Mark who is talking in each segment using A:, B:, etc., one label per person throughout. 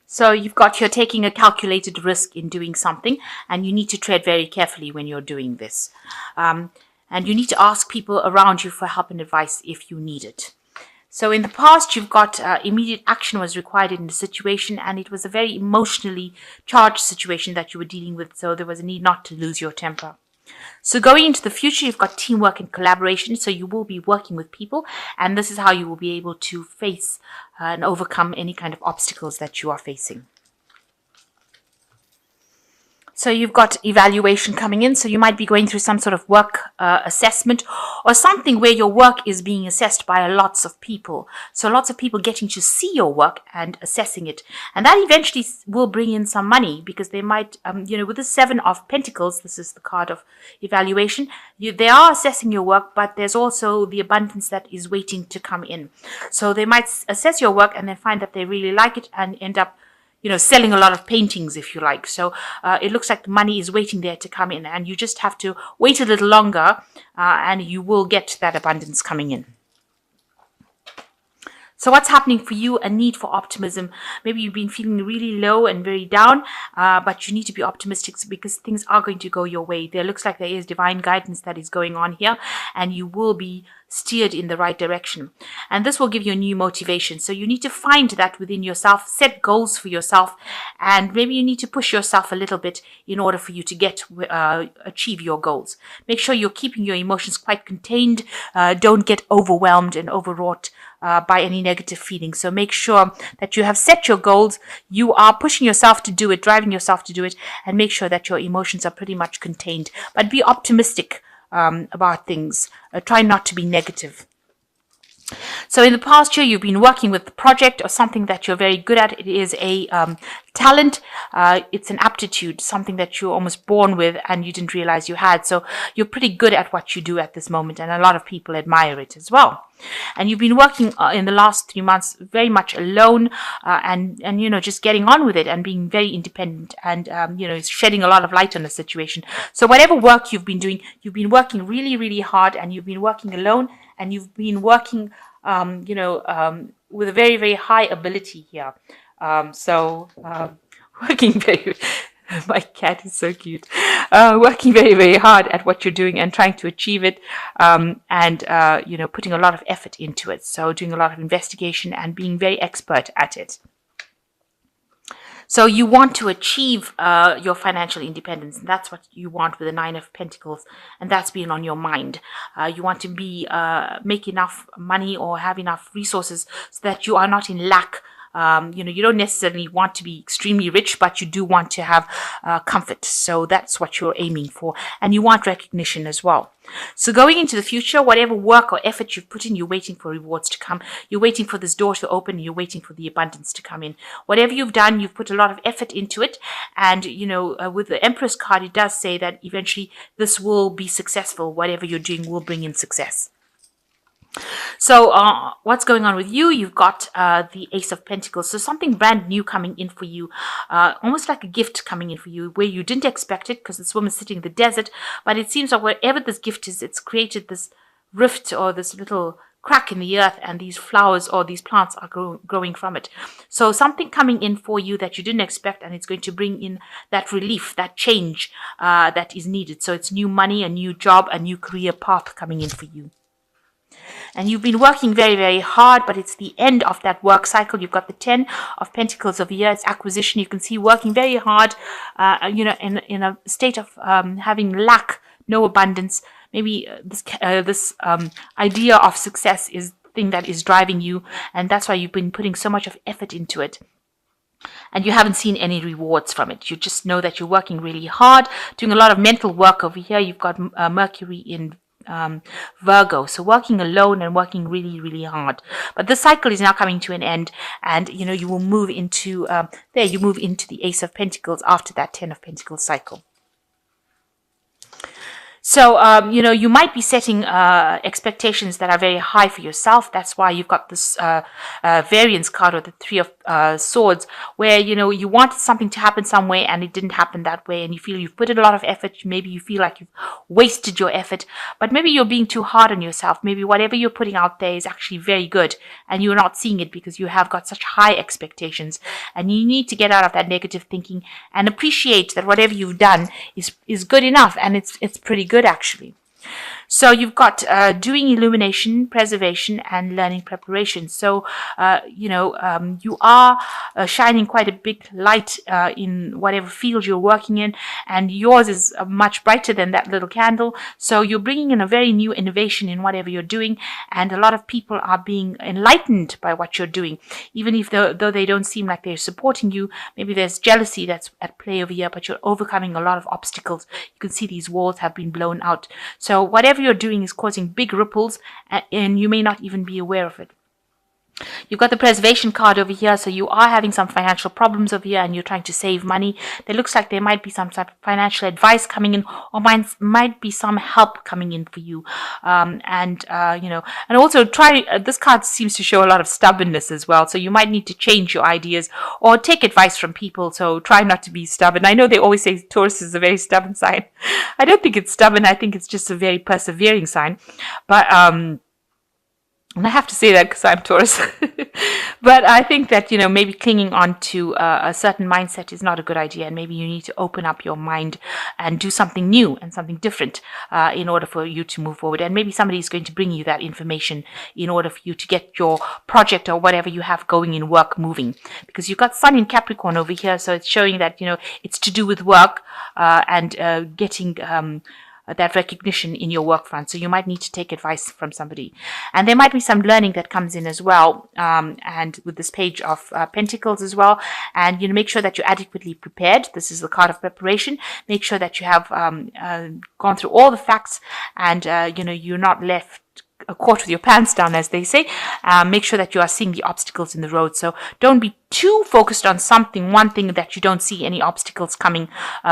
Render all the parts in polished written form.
A: So you're taking a calculated risk in doing something, and you need to tread very carefully when you're doing this. And you need to ask people around you for help and advice if you need it. So in the past, you've got immediate action was required in the situation, and it was a very emotionally charged situation that you were dealing with. So there was a need not to lose your temper. So going into the future, you've got teamwork and collaboration. So you will be working with people, and this is how you will be able to face and overcome any kind of obstacles that you are facing. So you've got evaluation coming in. So you might be going through some sort of work assessment or something where your work is being assessed by lots of people. So lots of people getting to see your work and assessing it. And that eventually will bring in some money, because they might, with the 7 of Pentacles, this is the card of evaluation, they are assessing your work, but there's also the abundance that is waiting to come in. So they might assess your work and then find that they really like it and end up selling a lot of paintings, if you like. So it looks like the money is waiting there to come in, and you just have to wait a little longer, and you will get that abundance coming in. So what's happening for you? A need for optimism. Maybe you've been feeling really low and very down, but you need to be optimistic, because things are going to go your way. There looks like there is divine guidance that is going on here, and you will be steered in the right direction. And this will give you a new motivation. So you need to find that within yourself, set goals for yourself, and maybe you need to push yourself a little bit in order for you to achieve your goals. Make sure you're keeping your emotions quite contained. Don't get overwhelmed and overwrought by any negative feelings. So make sure that you have set your goals, you are pushing yourself to do it, driving yourself to do it, and make sure that your emotions are pretty much contained. But be optimistic about things. Try not to be negative. So in the past year, you've been working with the project or something that you're very good at. It is a talent. It's an aptitude, something that you're almost born with and you didn't realize you had. So you're pretty good at what you do at this moment, and a lot of people admire it as well. And you've been working in the last 3 months very much alone, and just getting on with it and being very independent, and shedding a lot of light on the situation. So whatever work you've been doing, you've been working really, really hard, and you've been working alone, and you've been working with a very, very high ability here. Working very, my cat is so cute, working very, very hard at what you're doing and trying to achieve it, and putting a lot of effort into it. So doing a lot of investigation and being very expert at it. So you want to achieve your financial independence, and that's what you want with the 9 of Pentacles, and that's been on your mind. You want to make enough money or have enough resources so that you are not in lack. You don't necessarily want to be extremely rich, but you do want to have comfort. So that's what you're aiming for, and you want recognition as well. So going into the future, whatever work or effort you've put in, you're waiting for rewards to come. You're waiting for this door to open. You're waiting for the abundance to come in. Whatever you've done, you've put a lot of effort into it. And, with the Empress card, it does say that eventually this will be successful. Whatever you're doing will bring in success. So what's going on with you? You've got the Ace of Pentacles. So something brand new coming in for you, almost like a gift coming in for you where you didn't expect it, because this woman's sitting in the desert. But it seems like wherever this gift is, it's created this rift or this little crack in the earth, and these flowers or these plants are growing from it. So something coming in for you that you didn't expect, and it's going to bring in that relief, that change that is needed. So it's new money, a new job, a new career path coming in for you. And you've been working very, very hard, but it's the end of that work cycle. You've got the 10 of Pentacles over here. It's acquisition. You can see working very hard, in a state of having lack, no abundance. Maybe this idea of success is the thing that is driving you, and that's why you've been putting so much of effort into it. And you haven't seen any rewards from it. You just know that you're working really hard, doing a lot of mental work over here. You've got Mercury in Virgo, so working alone and working really, really hard. But the cycle is now coming to an end, and you will move into you move into the Ace of Pentacles after that 10 of Pentacles cycle. So, you might be setting expectations that are very high for yourself. That's why you've got this variance card, or the Three of Swords, where, you wanted something to happen some way and it didn't happen that way. And you feel you've put in a lot of effort. Maybe you feel like you've wasted your effort, but maybe you're being too hard on yourself. Maybe whatever you're putting out there is actually very good and you're not seeing it because you have got such high expectations. And you need to get out of that negative thinking and appreciate that whatever you've done is good enough, and it's pretty good actually. So you've got doing illumination, preservation, and learning preparation. So, you are shining quite a big light in whatever field you're working in, and yours is much brighter than that little candle. So you're bringing in a very new innovation in whatever you're doing, and a lot of people are being enlightened by what you're doing, even if though they don't seem like they're supporting you. Maybe there's jealousy that's at play over here, but you're overcoming a lot of obstacles. You can see these walls have been blown out. So whatever you're doing is causing big ripples, and you may not even be aware of it. You've got the preservation card over here, so you are having some financial problems over here and you're trying to save money. There looks like there might be some type of financial advice coming in, or might be some help coming in for you. And also this card seems to show a lot of stubbornness as well. So you might need to change your ideas or take advice from people. So try not to be stubborn. I know they always say Taurus is a very stubborn sign. I don't think it's stubborn. I think it's just a very persevering sign. But, and I have to say that because I'm Taurus. But I think that, maybe clinging on to a certain mindset is not a good idea. And maybe you need to open up your mind and do something new and something different in order for you to move forward. And maybe somebody is going to bring you that information in order for you to get your project or whatever you have going in work moving. Because you've got Sun in Capricorn over here. So it's showing that, it's to do with work and getting that recognition in your work front. So you might need to take advice from somebody. And there might be some learning that comes in as well. And with this Page of Pentacles as well. And, make sure that you're adequately prepared. This is the card of preparation. Make sure that you have gone through all the facts and, you're not left caught with your pants down, as they say. Make sure that you are seeing the obstacles in the road. So don't be too focused on one thing that you don't see any obstacles coming.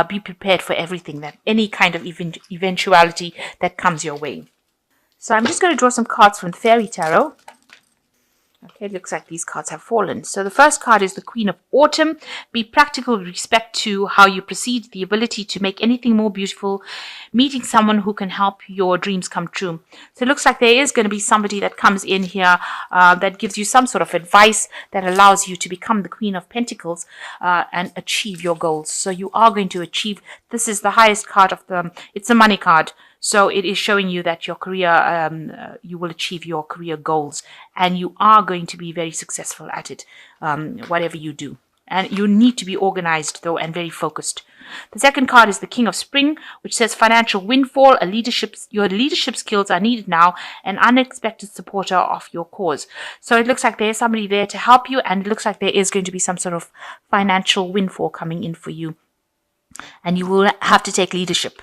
A: Be prepared for everything, that any kind of eventuality that comes your way. So I'm just going to draw some cards from the Fairy Tarot. Okay, it looks like these cards have fallen. So the first card is the Queen of Autumn. Be practical with respect to how you proceed, the ability to make anything more beautiful, meeting someone who can help your dreams come true. So it looks like there is going to be somebody that comes in here that gives you some sort of advice that allows you to become the Queen of Pentacles and achieve your goals. So you are going to achieve, this is the highest card of it's a money card. So it is showing you that your career, you will achieve your career goals, and you are going to be very successful at it, whatever you do. And you need to be organized, though, and very focused. The second card is the King of Spring, which says financial windfall. Your leadership skills are needed now, an unexpected supporter of your cause. So it looks like there's somebody there to help you, and it looks like there is going to be some sort of financial windfall coming in for you. And you will have to take leadership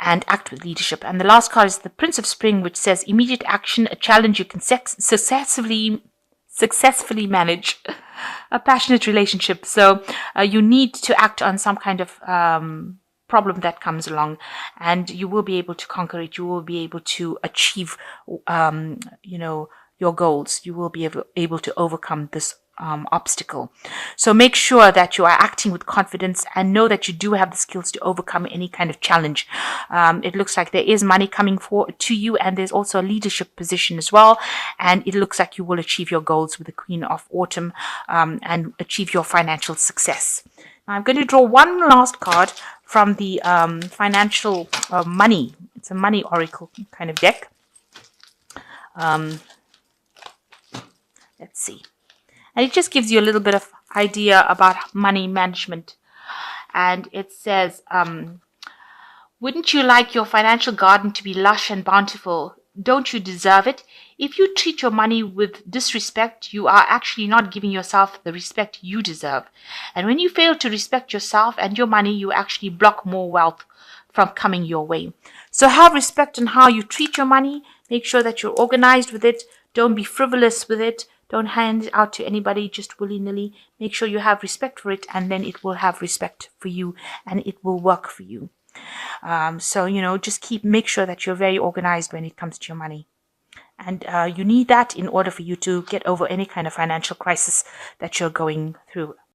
A: and act with leadership. And the last card is the Prince of Spring, which says immediate action, a challenge you can successfully manage, a passionate relationship. So you need to act on some kind of problem that comes along, and you will be able to conquer it. You will be able to achieve, your goals. You will be able to overcome this obstacle. So make sure that you are acting with confidence and know that you do have the skills to overcome any kind of challenge. It looks like there is money coming to you, and there's also a leadership position as well. And it looks like you will achieve your goals with the Queen of Autumn and achieve your financial success. Now I'm going to draw one last card from the financial money. It's a money oracle kind of deck. Let's see. And it just gives you a little bit of idea about money management. And it says, wouldn't you like your financial garden to be lush and bountiful? Don't you deserve it? If you treat your money with disrespect, you are actually not giving yourself the respect you deserve. And when you fail to respect yourself and your money, you actually block more wealth from coming your way. So have respect on how you treat your money. Make sure that you're organized with it. Don't be frivolous with it. Don't hand it out to anybody just willy-nilly. Make sure you have respect for it, and then it will have respect for you, and it will work for you. So, just make sure that you're very organized when it comes to your money. And you need that in order for you to get over any kind of financial crisis that you're going through.